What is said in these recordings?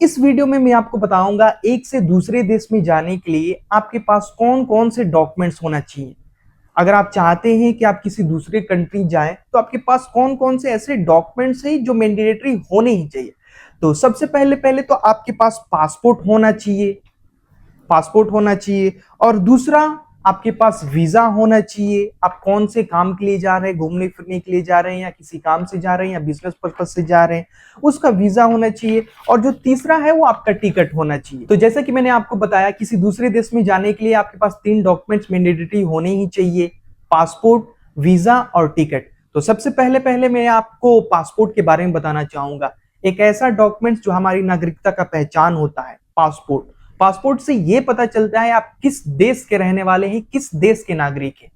इस वीडियो में मैं आपको बताऊंगा एक से दूसरे देश में जाने के लिए आपके पास कौन कौन से डॉक्यूमेंट्स होना चाहिए। अगर आप चाहते हैं कि आप किसी दूसरे कंट्री जाएं तो आपके पास कौन कौन से ऐसे डॉक्यूमेंट्स हैं जो मैंडेटरी होने ही चाहिए। तो सबसे पहले पहले तो आपके पास पासपोर्ट होना चाहिए और दूसरा आपके पास वीजा होना चाहिए। आप कौन से काम के लिए जा रहे हैं, घूमने फिरने के लिए जा रहे हैं या किसी काम से जा रहे हैं या बिजनेस पर्पज से जा रहे हैं, उसका वीजा होना चाहिए। और जो तीसरा है वो आपका टिकट होना चाहिए। तो जैसा कि मैंने आपको बताया, किसी दूसरे देश में जाने के लिए आपके पास 3 डॉक्यूमेंट्स मैंडेटरी होने ही चाहिए, पासपोर्ट, वीजा और टिकट। तो सबसे पहले पहले मैं आपको पासपोर्ट के बारे में बताना चाहूंगा। एक ऐसा डॉक्यूमेंट जो हमारी नागरिकता का पहचान होता है, पासपोर्ट। पासपोर्ट से यह पता चलता है आप किस देश के रहने वाले हैं, किस देश के नागरिक हैं।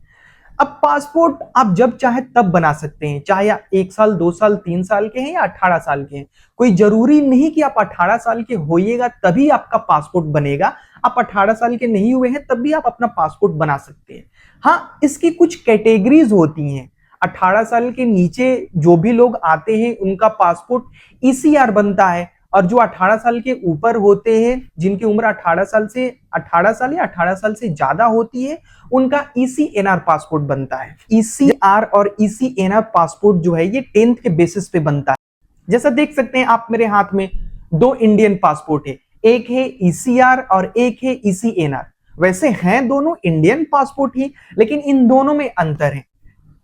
अब पासपोर्ट आप जब चाहे तब बना सकते हैं, चाहे आप 1 साल, 2 साल, 3 साल के हैं या 18 साल के हैं। कोई जरूरी नहीं कि आप 18 साल के होइएगा तभी आपका पासपोर्ट बनेगा। आप 18 साल के नहीं हुए हैं तब भी आप अपना पासपोर्ट बना सकते हैं। हाँ, इसकी कुछ कैटेगरीज होती हैं। 18 साल के नीचे जो भी लोग आते हैं उनका पासपोर्ट ईसीआर बनता है, और जो 18 साल के ऊपर होते हैं, जिनकी उम्र 18 साल या 18 साल से ज्यादा होती है, उनका ईसीएनआर पासपोर्ट बनता है। ईसीआर और ईसीएनआर पासपोर्ट जो है ये 10th के बेसिस पे बनता है। जैसा देख सकते हैं आप मेरे हाथ में 2 इंडियन पासपोर्ट है, एक है ईसीआर और एक है ईसीएनआर। वैसे हैं दोनों इंडियन पासपोर्ट ही, लेकिन इन दोनों में अंतर है।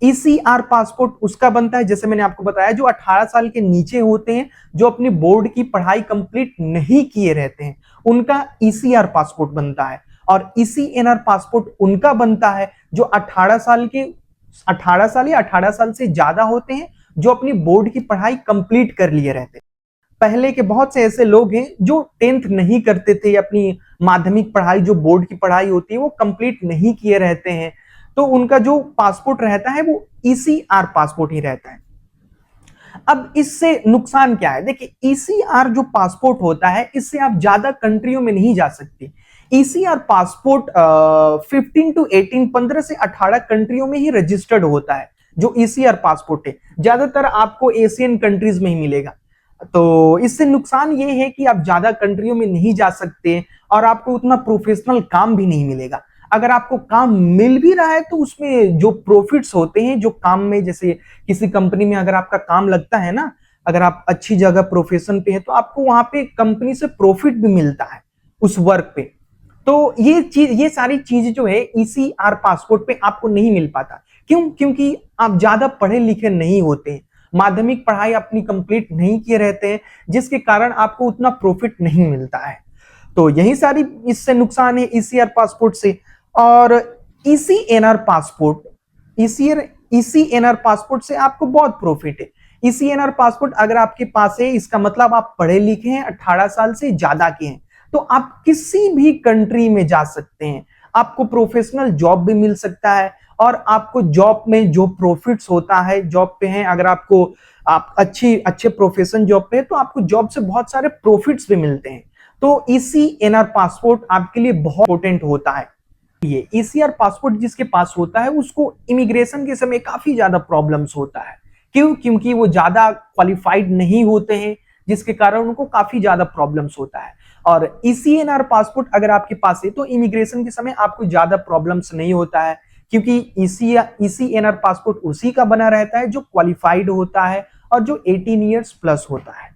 ईसीआर पासपोर्ट उसका बनता है, जैसे मैंने आपको बताया, जो 18 साल के नीचे होते हैं, जो अपनी बोर्ड की पढ़ाई कंप्लीट नहीं किए रहते हैं, उनका ईसीआर पासपोर्ट बनता है। और ईसीएनआर पासपोर्ट उनका बनता है जो 18 साल या 18 साल से ज्यादा होते हैं, जो अपनी बोर्ड की पढ़ाई कंप्लीट कर लिए रहते हैं। पहले के बहुत से ऐसे लोग हैं जो 10th नहीं करते थे, अपनी माध्यमिक पढ़ाई, जो बोर्ड की पढ़ाई होती है, वो कंप्लीट नहीं किए रहते हैं, तो उनका जो पासपोर्ट रहता है वो ईसीआर पासपोर्ट ही रहता है। अब इससे नुकसान क्या है? देखिए, ईसीआर जो पासपोर्ट होता है, इससे आप ज्यादा कंट्रियों में नहीं जा सकते। ईसीआर पासपोर्ट 15 से 18 कंट्रियों में ही रजिस्टर्ड होता है। जो ईसीआर पासपोर्ट है ज्यादातर आपको एशियन कंट्रीज में ही मिलेगा। तो इससे नुकसान ये है कि आप ज्यादा कंट्रियों में नहीं जा सकते और आपको उतना प्रोफेशनल काम भी नहीं मिलेगा। अगर आपको काम मिल भी रहा है तो उसमें जो प्रॉफिट्स होते हैं, जो काम में, जैसे किसी कंपनी में अगर आपका काम लगता है ना, अगर आप अच्छी जगह प्रोफेशन पे है तो आपको वहां पे कंपनी से प्रॉफिट भी मिलता है उस वर्क पे। तो ये सारी चीज जो है ईसीआर पासपोर्ट पे आपको नहीं मिल पाता। क्यों? क्योंकि आप ज्यादा पढ़े लिखे नहीं होते हैं, माध्यमिक पढ़ाई अपनी कंप्लीट नहीं किए रहते हैं, जिसके कारण आपको उतना प्रॉफिट नहीं मिलता है। तो यही सारी इससे नुकसान है ईसीआर पासपोर्ट से। और ईसीएनआर पासपोर्ट से आपको बहुत प्रॉफिट है। ईसीएनआर पासपोर्ट अगर आपके पास है, इसका मतलब आप पढ़े लिखे हैं, 18 साल से ज्यादा के हैं, तो आप किसी भी कंट्री में जा सकते हैं। आपको प्रोफेशनल जॉब भी मिल सकता है, और आपको जॉब में जो प्रॉफिट्स होता है, जॉब पे हैं, अगर आप अच्छे प्रोफेशन जॉब पे है तो आपको जॉब से बहुत सारे प्रॉफिट्स भी मिलते हैं। तो ईसीएनआर पासपोर्ट आपके लिए बहुत इंपॉर्टेंट होता है। ये ईसीआर पासपोर्ट जिसके पास होता है उसको इमिग्रेशन के समय काफी ज्यादा प्रॉब्लम्स होता है। क्यों? क्योंकि वो ज्यादा क्वालिफाइड नहीं होते हैं, जिसके कारण उनको काफी ज्यादा प्रॉब्लम्स होता है। और ईसीएनआर पासपोर्ट अगर आपके पास है तो इमिग्रेशन के समय आपको ज्यादा प्रॉब्लम्स नहीं होता है, क्योंकि ईसीएनआर पासपोर्ट उसी का बना रहता है जो क्वालिफाइड होता है और जो 18 ईयर्स प्लस होता है।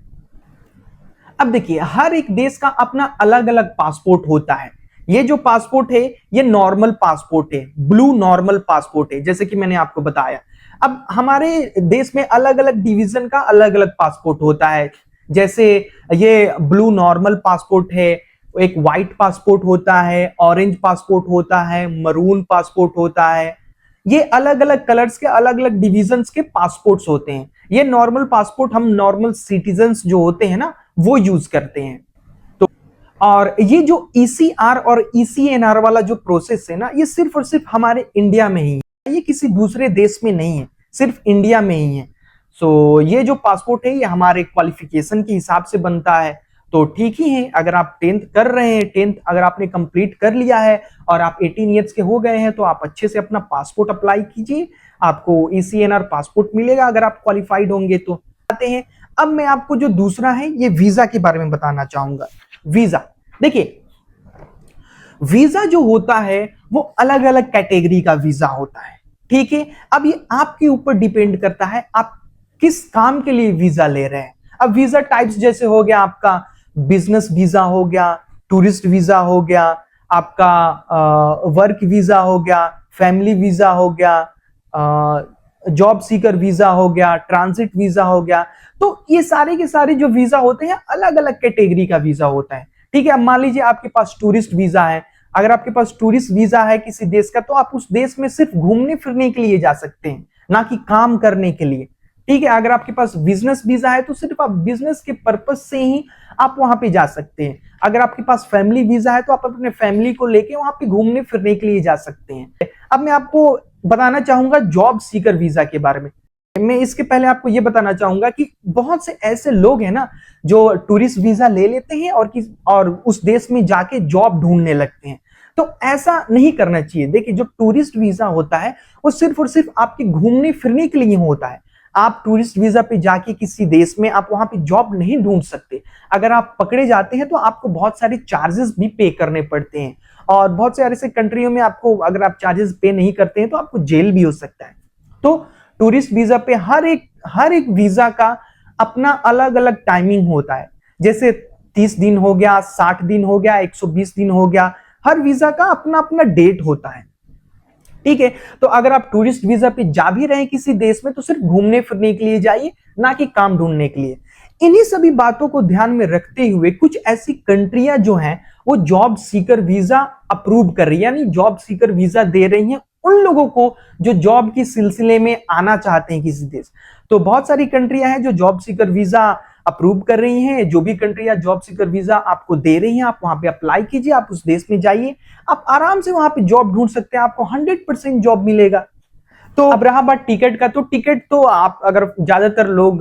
अब देखिए, हर एक देश का अपना अलग अलग पासपोर्ट होता है। ये जो पासपोर्ट है ये नॉर्मल पासपोर्ट है, ब्लू नॉर्मल पासपोर्ट है, जैसे कि मैंने आपको बताया। अब हमारे देश में अलग अलग डिवीजन का अलग अलग पासपोर्ट होता है। जैसे ये ब्लू नॉर्मल पासपोर्ट है, एक व्हाइट पासपोर्ट होता है, ऑरेंज पासपोर्ट होता है, मरून पासपोर्ट होता है। ये अलग अलग कलर्स के अलग अलग डिविजन्स के पासपोर्ट्स होते हैं। ये नॉर्मल पासपोर्ट हम नॉर्मल सिटीजन्स जो होते हैं ना, वो यूज करते हैं। तो और ये जो ईसीआर और ईसीएनआर वाला जो प्रोसेस है ना, ये सिर्फ और सिर्फ हमारे इंडिया में ही है, ये किसी दूसरे देश में नहीं है, सिर्फ इंडिया में ही है। सो ये जो पासपोर्ट है ये हमारे क्वालिफिकेशन के हिसाब से बनता है। तो ठीक ही है, अगर आप 10th कर रहे हैं, 10th अगर आपने कंप्लीट कर लिया है और आप 18 ईयर्स के हो गए हैं, तो आप अच्छे से अपना पासपोर्ट अप्लाई कीजिए, आपको ईसीएनआर पासपोर्ट मिलेगा अगर आप क्वालिफाइड होंगे। तो आते हैं अब मैं आपको जो दूसरा है ये वीजा के बारे में बताना चाहूंगा। वीजा, देखिए वीजा जो होता है वो अलग अलग कैटेगरी का वीजा होता है, ठीक है। अब ये आपके ऊपर डिपेंड करता है आप किस काम के लिए वीजा ले रहे हैं। अब वीजा टाइप्स जैसे हो गया आपका बिजनेस वीजा हो गया, टूरिस्ट वीजा हो गया, आपका वर्क वीजा हो गया, फैमिली वीजा हो गया, जॉब सीकर वीजा हो गया, ट्रांजिट वीजा हो गया। तो ये सारे के सारे जो वीजा होते हैं अलग अलग कैटेगरी का वीजा होता है, ठीक है। अब मान लीजिए आपके पास टूरिस्ट वीजा है, अगर आपके पास टूरिस्ट वीजा है किसी देश का, तो आप उस देश में सिर्फ घूमने फिरने के लिए जा सकते हैं, ना कि काम करने के लिए, ठीक है। अगर आपके पास बिजनेस वीजा है तो सिर्फ आप बिजनेस के पर्पज से ही आप वहां पे जा सकते हैं। अगर आपके पास फैमिली वीजा है तो आप अपने फैमिली को लेके वहां पे घूमने फिरने के लिए जा सकते हैं। अब मैं आपको बताना चाहूंगा जॉब सीकर वीजा के बारे में। मैं इसके पहले आपको यह बताना चाहूंगा कि बहुत से ऐसे लोग हैं ना जो टूरिस्ट वीजा ले लेते हैं और उस देश में जाके जॉब ढूंढने लगते हैं। तो ऐसा नहीं करना चाहिए। देखिए जो टूरिस्ट वीजा होता है वो सिर्फ और सिर्फ आपके घूमने फिरने के लिए होता है। आप टूरिस्ट वीजा पे जाके किसी देश में आप वहां पे जॉब नहीं ढूंढ सकते। अगर आप पकड़े जाते हैं तो आपको बहुत सारे चार्जेस भी पे करने पड़ते हैं, और बहुत से ऐसे कंट्रियों में आपको अगर आप चार्जेस पे नहीं करते हैं तो आपको जेल भी हो सकता है। तो टूरिस्ट वीजा पे हर एक वीजा का अपना अलग अलग टाइमिंग होता है। जैसे 30 दिन हो गया, 60 दिन हो गया, 120 दिन हो गया, हर वीजा का अपना अपना डेट होता है, ठीक है। तो अगर आप टूरिस्ट वीजा पे जा भी रहे हैं किसी देश में तो सिर्फ घूमने फिरने के लिए जाइए, ना कि काम ढूंढने के लिए। इन्हीं सभी बातों को ध्यान में रखते हुए कुछ ऐसी कंट्रियां जो हैं वो जॉब सीकर वीजा अप्रूव कर रही है, यानी जॉब सीकर वीजा दे रही हैं उन लोगों को जो जॉब के सिलसिले में आना चाहते हैं किसी देश। तो बहुत सारी कंट्रियां हैं जो जॉब सीकर वीजा अप्रूव कर रही हैं। जो भी कंट्रियां जॉब सीकर वीजा आपको दे रही हैं आप वहां पे अप्लाई कीजिए, आप उस देश में जाइए, आप आराम से वहां पे जॉब ढूंढ सकते हैं, आपको 100% जॉब मिलेगा। तो अब रहा बात टिकट का, तो टिकट तो आप अगर ज्यादातर लोग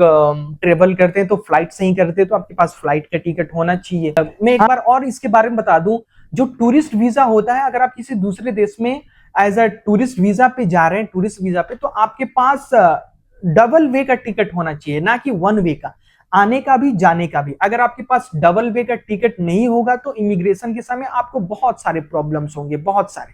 ट्रेवल करते हैं तो फ्लाइट से ही करते हैं, तो आपके पास फ्लाइट का टिकट होना चाहिए। मैं एक बार और इसके बारे में बता दूं, जो टूरिस्ट वीजा होता है, अगर आप किसी दूसरे देश में एज अ टूरिस्ट वीजा पे जा रहे हैं, टूरिस्ट वीजा पे, तो आपके पास डबल वे का टिकट होना चाहिए, ना कि वन वे का, आने का भी जाने का भी। अगर आपके पास डबल वे का टिकट नहीं होगा तो इमिग्रेशन के समय आपको बहुत सारे प्रॉब्लम्स होंगे, बहुत सारे।